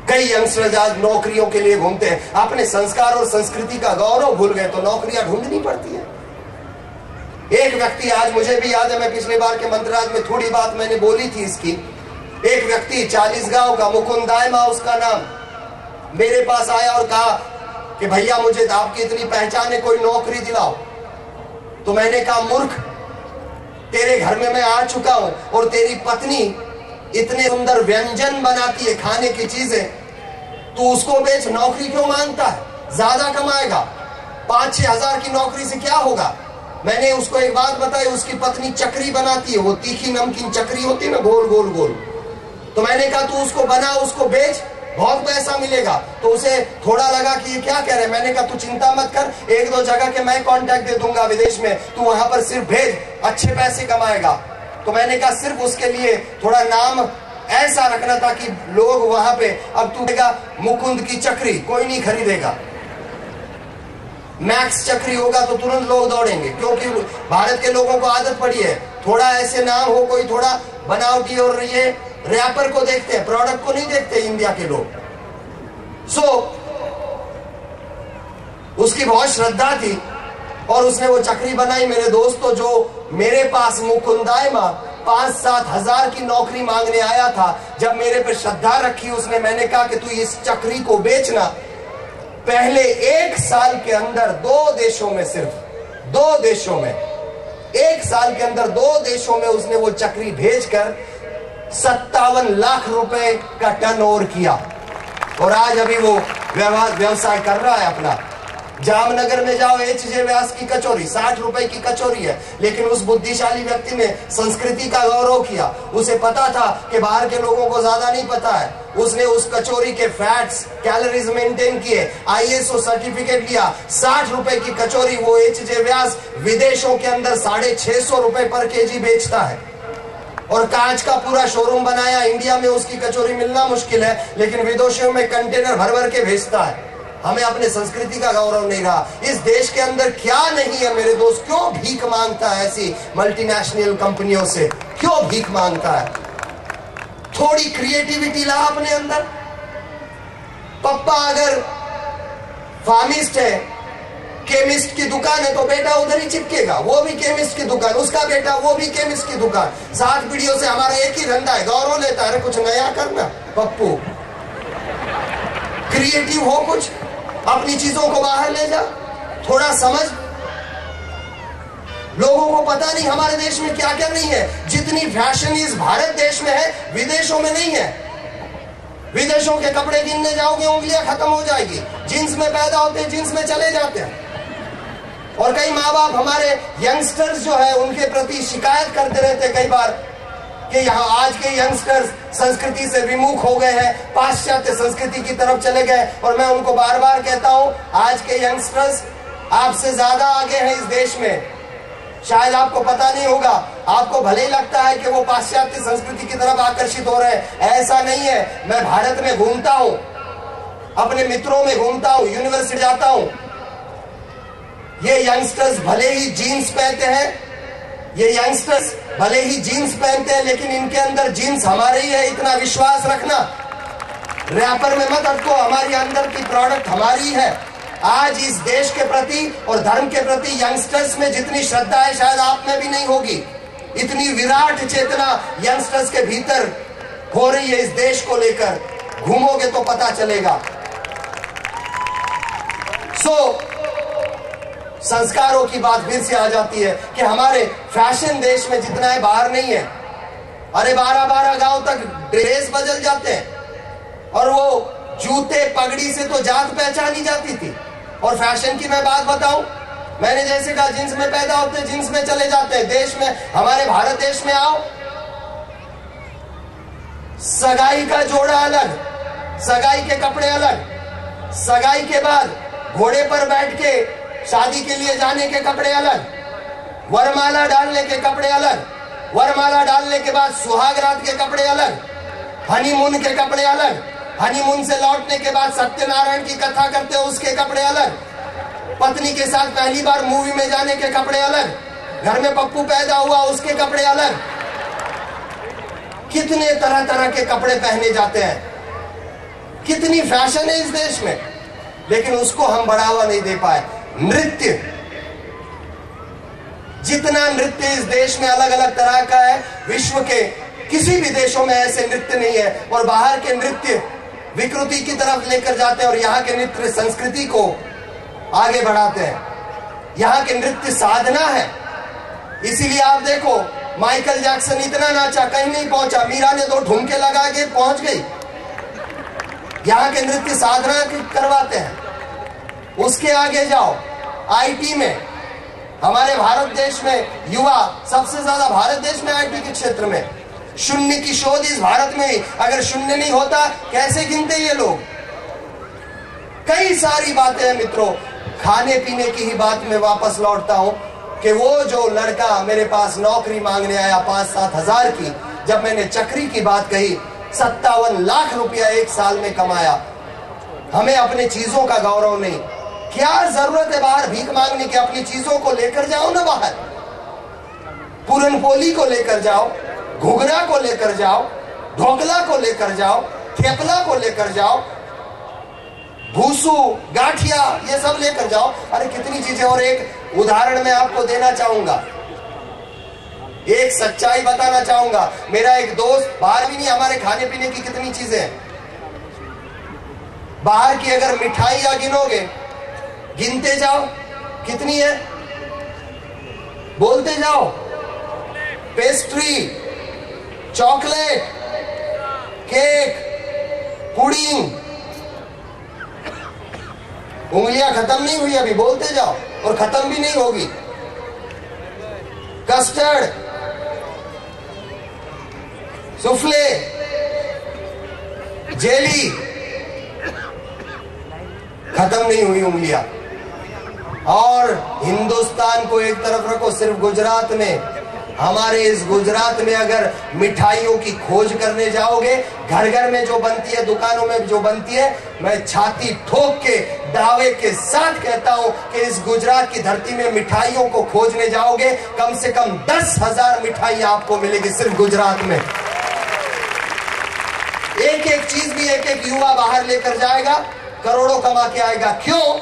कई यंगस्टर्स आज नौकरियों के लिए घूमते हैं, अपने संस्कार और संस्कृति का गौरव भूल गए तो नौकरियां ढूंढनी पड़ती है। एक व्यक्ति, आज मुझे भी याद है, मैं पिछले बार के मंत्राज में थोड़ी बात मैंने बोली थी इसकी। एक व्यक्ति 40 गांव का, मुकुंद दायमा उसका नाम, मेरे पास आया और कहा कि भैया मुझे आपकी इतनी पहचान है, कोई नौकरी दिलाओ। तो मैंने कहा मूर्ख, तेरे घर में मैं आ चुका हूं और तेरी पत्नी इतने सुंदर व्यंजन बनाती है, खाने की चीजें, तू उसको बेच, नौकरी क्यों मांगता है? ज्यादा कमाएगा, 5-6 हजार की नौकरी से क्या होगा। मैंने उसको एक बात बताई, उसकी पत्नी चकरी बनाती है, वो तीखी नमकीन चकरी होती है ना, गोल गोल गोल। तो मैंने कहा तू उसको बना, उसको बेच, बहुत पैसा मिलेगा। तो उसे थोड़ा लगा कि ये क्या कह रहे हैं। मैंने कहा तू चिंता मत कर, 1-2 जगह के मैं कांटेक्ट दे दूंगा विदेश में, तू वहां पर सिर्फ भेज, अच्छे पैसे कमाएगा। तो मैंने कहा सिर्फ उसके लिए थोड़ा नाम ऐसा रखना था कि लोग वहां पे, अब तू कहेगा मुकुंद की चक्री, कोई नहीं खरीदेगा। मैक्स चक्री होगा तो तुरंत लोग दौड़ेंगे, क्योंकि भारत के लोगों को आदत पड़ी है थोड़ा ऐसे नाम हो, कोई थोड़ा बनावटी, और ये रैपर को देखते हैं, प्रोडक्ट को नहीं देखते इंडिया के लोग। उसकी बहुत श्रद्धा थी और उसने वो चक्री बनाई। मेरे दोस्तों, जो मेरे पास मुकुंद दायमा 5-7 हजार की नौकरी मांगने आया था, जब मेरे पे श्रद्धा रखी उसने, मैंने कहा कि तू इस चक्री को बेचना। पहले 1 साल के अंदर 2 देशों में, सिर्फ 2 देशों में, 1 साल के अंदर 2 देशों में उसने वो चक्री भेजकर 57 लाख रुपए का टर्नओवर किया। और आज अभी वो व्यवसाय कर रहा है अपना। जामनगर में जाओ, HJ व्यास की कचौरी 60 रुपए की कचौरी है, लेकिन उस बुद्धिशाली व्यक्ति ने संस्कृति का गौरव किया। उसे पता था कि बाहर के लोगों को ज्यादा नहीं पता है, उसने उस कचौरी के फैट्स, कैलोरीज मेंटेन किए, ISO सर्टिफिकेट लिया। 60 रुपए की कचौरी वो HJ व्यास विदेशों के अंदर 650 रुपए पर केजी बेचता है, और कांच का पूरा शोरूम बनाया। इंडिया में उसकी कचौरी मिलना मुश्किल है, लेकिन विदेशों में कंटेनर भर भर के भेजता है। हमें अपने संस्कृति का गौरव नहीं रहा। इस देश के अंदर क्या नहीं है मेरे दोस्त, क्यों भीख मांगता है ऐसी मल्टीनेशनल कंपनियों से, क्यों भीख मांगता है? थोड़ी क्रिएटिविटी ला अपने अंदर। पप्पा अगर फार्मिस्ट है, केमिस्ट की दुकान है, तो बेटा उधर ही चिपकेगा, वो भी केमिस्ट की दुकान, उसका बेटा वो भी केमिस्ट की दुकान। 7 पीढ़ियों से हमारा एक ही धंधा है, गौरव लेता है, कुछ नया करना। पप्पू क्रिएटिव हो, कुछ अपनी चीजों को बाहर ले जा, थोड़ा समझ। लोगों को पता नहीं हमारे देश में क्या क्या नहीं है। जितनी फैशन इस भारत देश में है, विदेशों में नहीं है। विदेशों के कपड़े गिनने जाओगे, उंगलियां खत्म हो जाएगी। जींस में पैदा होते हैं, जींस में चले जाते हैं। और कई माँ बाप हमारे यंगस्टर्स जो है उनके प्रति शिकायत करते रहते कई बार कि यहाँ आज के यंगस्टर्स संस्कृति से विमुख हो गए हैं, पाश्चात्य संस्कृति की तरफ चले गए। और मैं उनको बार बार कहता हूँ, आज के यंगस्टर्स आपसे ज्यादा आगे हैं इस देश में। शायद आपको पता नहीं होगा, आपको भले ही लगता है कि वो पाश्चात्य संस्कृति की तरफ आकर्षित हो रहे हैं, ऐसा नहीं है। मैं भारत में घूमता हूँ, अपने मित्रों में घूमता हूँ, यूनिवर्सिटी जाता हूँ, ये यंगस्टर्स भले ही जीन्स पहनते हैं, ये यंगस्टर्स भले ही जीन्स पहनते हैं, लेकिन इनके अंदर जीन्स हमारे ही है, इतना विश्वास रखना। रैपर में मत अटको, हमारी अंदर की प्रोडक्ट हमारी है। आज इस देश के प्रति और धर्म के प्रति यंगस्टर्स में जितनी श्रद्धा है, शायद आप में भी नहीं होगी। इतनी विराट चेतना यंगस्टर्स के भीतर हो रही है इस देश को लेकर, घूमोगे तो पता चलेगा। संस्कारों की बात फिर से आ जाती है कि हमारे फैशन देश में जितना है बाहर नहीं है। अरे 12-12 गांव तक ड्रेस बदल जाते हैं, और वो जूते पगड़ी से तो जात पहचानी जाती थी। और फैशन की मैं बात बताऊं, मैंने जैसे कहा जींस में पैदा होते जींस में चले जाते हैं। देश में, हमारे भारत देश में आओ, सगाई का जोड़ा अलग, सगाई के कपड़े अलग, सगाई के बाद घोड़े पर बैठ के शादी के लिए जाने के कपड़े अलग, वरमाला डालने के कपड़े अलग, वरमाला डालने के बाद सुहागरात के कपड़े अलग, हनीमून के कपड़े अलग, हनीमून से लौटने के बाद सत्यनारायण की कथा करते हो उसके कपड़े अलग, पत्नी के साथ पहली बार मूवी में जाने के कपड़े अलग, घर में पप्पू पैदा हुआ उसके कपड़े अलग। कितने तरह तरह के कपड़े पहने जाते हैं। कितनी फैशन है इस देश में, लेकिन उसको हम बढ़ावा नहीं दे पाए। नृत्य, जितना नृत्य इस देश में अलग अलग तरह का है, विश्व के किसी भी देशों में ऐसे नृत्य नहीं है। और बाहर के नृत्य विकृति की तरफ लेकर जाते हैं और यहाँ के नृत्य संस्कृति को आगे बढ़ाते हैं। यहाँ के नृत्य साधना है। इसीलिए आप देखो, माइकल जैक्सन इतना नाचा, कहीं नहीं पहुंचा, मीरा ने 2 ठुमके लगा के पहुंच गई। यहाँ के नृत्य साधना करवाते हैं। उसके आगे जाओ, आईटी में, हमारे भारत देश में युवा सबसे ज्यादा, भारत देश में आईटी के क्षेत्र में शून्य की शोध इस भारत में ही। अगर शून्य नहीं होता कैसे गिनते ये लोग? कई सारी बातें हैं मित्रों। खाने पीने की ही बात में वापस लौटता हूं कि वो जो लड़का मेरे पास नौकरी मांगने आया 5-7 हजार की, जब मैंने चक्री की बात कही, 57 लाख रुपया 1 साल में कमाया। हमें अपनी चीजों का गौरव नहीं। क्या जरूरत है बाहर भीख मांगने की? अपनी चीजों को लेकर जाओ ना बाहर। पूरनपोली को लेकर जाओ, घुघरा को लेकर जाओ, ढोकला को लेकर जाओ, थेपला को लेकर जाओ, भूसू, गाठिया, ये सब लेकर जाओ। अरे कितनी चीजें। और एक उदाहरण मैं आपको देना चाहूंगा, एक सच्चाई बताना चाहूंगा। मेरा एक दोस्त, बाहर भी नहीं, हमारे खाने पीने की कितनी चीजें हैं बाहर की। अगर मिठाइयां गिनोगे, गिनते जाओ, कितनी है, बोलते जाओ। पेस्ट्री, चॉकलेट, केक, पुडिंग, उंगलियां खत्म नहीं हुई अभी, बोलते जाओ, और खत्म भी नहीं होगी। कस्टर्ड, सुफले, जेली, खत्म नहीं हुई उंगलियां। और हिंदुस्तान को एक तरफ रखो, सिर्फ गुजरात में, हमारे इस गुजरात में अगर मिठाइयों की खोज करने जाओगे, घर घर में जो बनती है, दुकानों में जो बनती है, मैं छाती ठोक के दावे के साथ कहता हूं कि इस गुजरात की धरती में मिठाइयों को खोजने जाओगे, कम से कम 10,000 मिठाई आपको मिलेगी सिर्फ गुजरात में। एक एक चीज भी एक एक युवा बाहर लेकर जाएगा, करोड़ों कमा के आएगा। क्यों?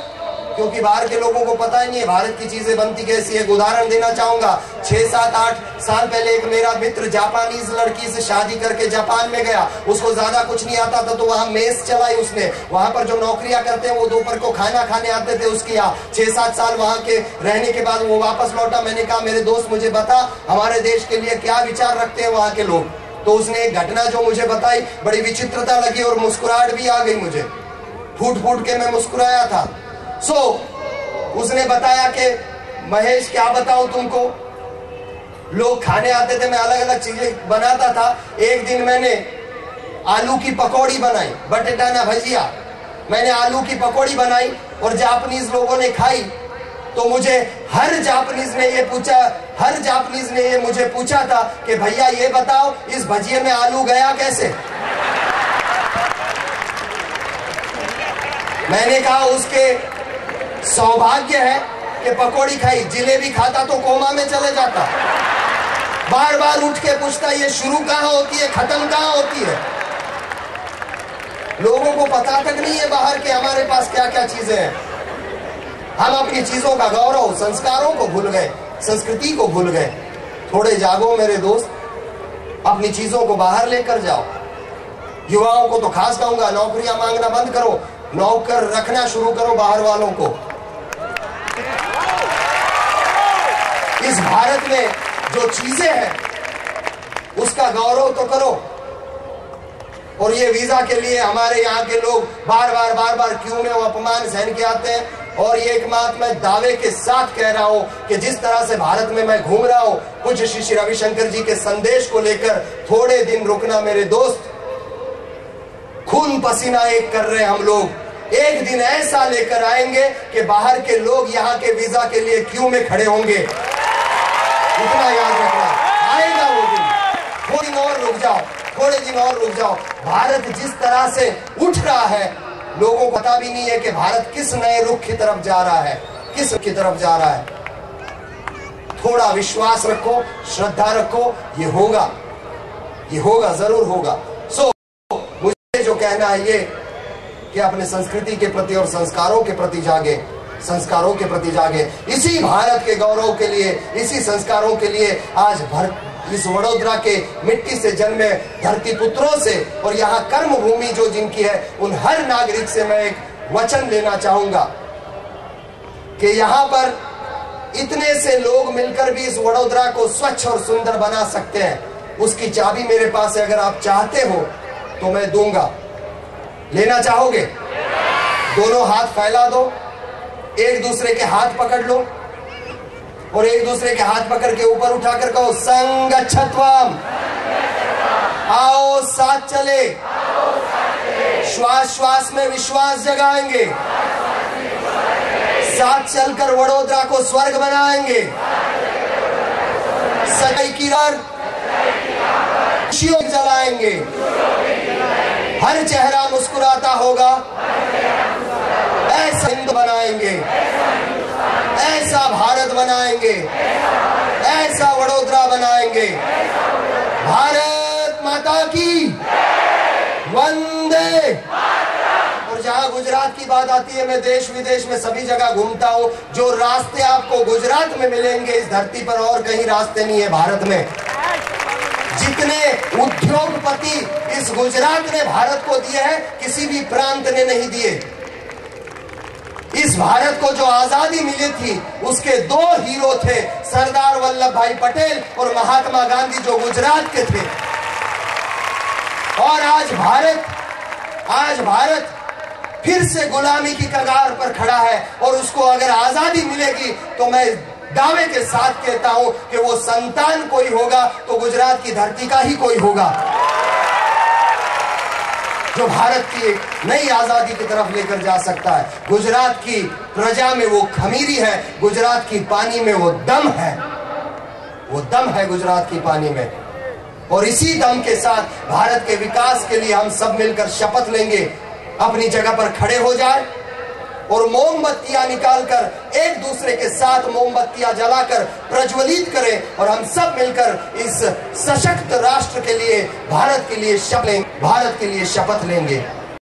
क्योंकि बाहर के लोगों को पता ही नहीं है भारत की चीजें बनती कैसी है। एक उदाहरण देना चाहूंगा, 6-7-8 साल पहले एक मेरा मित्र जापानीज लड़की से शादी करके जापान में गया। उसको ज्यादा कुछ नहीं आता था, तो वहां मेस चलाई उसने। वहां पर जो नौकरियां करते हैं वो दोपहर को खाना खाने आते थे उसके यहाँ। 6-7 साल वहां के रहने के बाद वो वापस लौटा। मैंने कहा, मेरे दोस्त मुझे बता, हमारे देश के लिए क्या विचार रखते हैं वहां के लोग? तो उसने एक घटना जो मुझे बताई, बड़ी विचित्रता लगी और मुस्कुराहट भी आ गई मुझे। फूट फूट के मैं मुस्कुराया था। उसने बताया कि महेश क्या बताऊं तुमको, लोग खाने आते थे, मैं अलग अलग चीजें बनाता था। एक दिन मैंने आलू की पकौड़ी बनाई, बटेटा ना भजिया। मैंने आलू की पकौड़ी बनाई और जापानीज लोगों ने खाई। तो मुझे हर जापानीज ने ये मुझे पूछा था कि भैया ये बताओ, इस भजिए में आलू गया कैसे? मैंने कहा, उसके सौभाग्य है कि पकौड़ी खाई, जिलेबी खाता तो कोमा में चले जाता। बार बार उठ के पूछता, ये शुरू कहां होती है, खत्म कहां होती है? लोगों को पता तक नहीं है बाहर के हमारे पास क्या क्या चीजें हैं। हम अपनी चीजों का गौरव, संस्कारों को भूल गए, संस्कृति को भूल गए। थोड़े जागो मेरे दोस्त, अपनी चीजों को बाहर लेकर जाओ। युवाओं को तो खास कहूंगा, नौकरियां मांगना बंद करो, नौकर रखना शुरू करो बाहर वालों को। इस भारत में जो चीजें हैं उसका गौरव तो करो। और ये वीजा के लिए हमारे यहाँ के लोग बार बार क्यों में वो अपमान सहन के आते हैं। और ये एक बात मैं दावे के साथ कह रहा हूं कि जिस तरह से भारत में मैं घूम रहा हूं, कुछ श्री रविशंकर जी के संदेश को लेकर थोड़े दिन रुकना मेरे दोस्त। खून पसीना एक कर रहे हम लोग। एक दिन ऐसा लेकर आएंगे कि बाहर के लोग यहाँ के वीजा के लिए क्यू में खड़े होंगे। इतना याद रखना, आएगा वो दिन। थोड़ी दिन और रुक जाओ, थोड़े दिन और रुक जाओ। भारत जिस तरह से उठ रहा है, लोगों को पता भी नहीं है कि भारत किस नए रुख की तरफ जा रहा है, किस की तरफ जा रहा है। थोड़ा विश्वास रखो, श्रद्धा रखो, ये होगा, जरूर होगा। सो मुझे जो कहना है ये कि अपने संस्कृति के प्रति और संस्कारों के प्रति जागे, संस्कारों के प्रति जागे। इसी भारत के गौरव के लिए, इसी संस्कारों के लिए आज इस वडोदरा के मिट्टी से जन्मे धरती पुत्रों से और यहाँ कर्म भूमि जो जिनकी है, उन हर नागरिक से मैं एक वचन लेना चाहूंगा कि यहाँ पर इतने से लोग मिलकर भी इस वडोदरा को स्वच्छ और सुंदर बना सकते हैं। उसकी चाबी मेरे पास है, अगर आप चाहते हो तो मैं दूंगा। लेना चाहोगे? दोनों हाथ फैला दो, एक दूसरे के हाथ पकड़ लो और एक दूसरे के हाथ पकड़ के ऊपर उठाकर कहो संगच्छत्वम, आओ साथ चले, श्वास श्वास में विश्वास जगाएंगे, साथ चलकर वडोदरा को स्वर्ग बनाएंगे। सच्चाई की राह खुशियों जलाएंगे, हर चेहरा मुस्कुराता होगा, ऐसा हिंद बनाएंगे, ऐसा भारत बनाएंगे, ऐसा वडोदरा बनाएंगे। भारत माता की वंदे। और जहां गुजरात की बात आती है, मैं देश विदेश में सभी जगह घूमता हूं। जो रास्ते आपको गुजरात में मिलेंगे इस धरती पर और कहीं रास्ते नहीं है भारत में। जितने उद्योगपति इस गुजरात ने भारत को दिए हैं, किसी भी प्रांत ने नहीं दिए। इस भारत को जो आजादी मिली थी, उसके दो हीरो थे, सरदार वल्लभ भाई पटेल और महात्मा गांधी, जो गुजरात के थे। और आज भारत फिर से गुलामी की कगार पर खड़ा है और उसको अगर आजादी मिलेगी तो मैं दावे के साथ कहता हूं कि वो संतान कोई होगा तो गुजरात की धरती का ही कोई होगा, जो भारत की नई आजादी की तरफ लेकर जा सकता है। गुजरात की प्रजा में वो खमीरी है, गुजरात की पानी में वो दम है, वो दम है गुजरात की पानी में। और इसी दम के साथ भारत के विकास के लिए हम सब मिलकर शपथ लेंगे, अपनी जगह पर खड़े हो जाए और मोमबत्तियां निकालकर एक दूसरे के साथ मोमबत्तियां जलाकर प्रज्वलित करें और हम सब मिलकर इस सशक्त राष्ट्र के लिए, भारत के लिए शपथ लेंगे।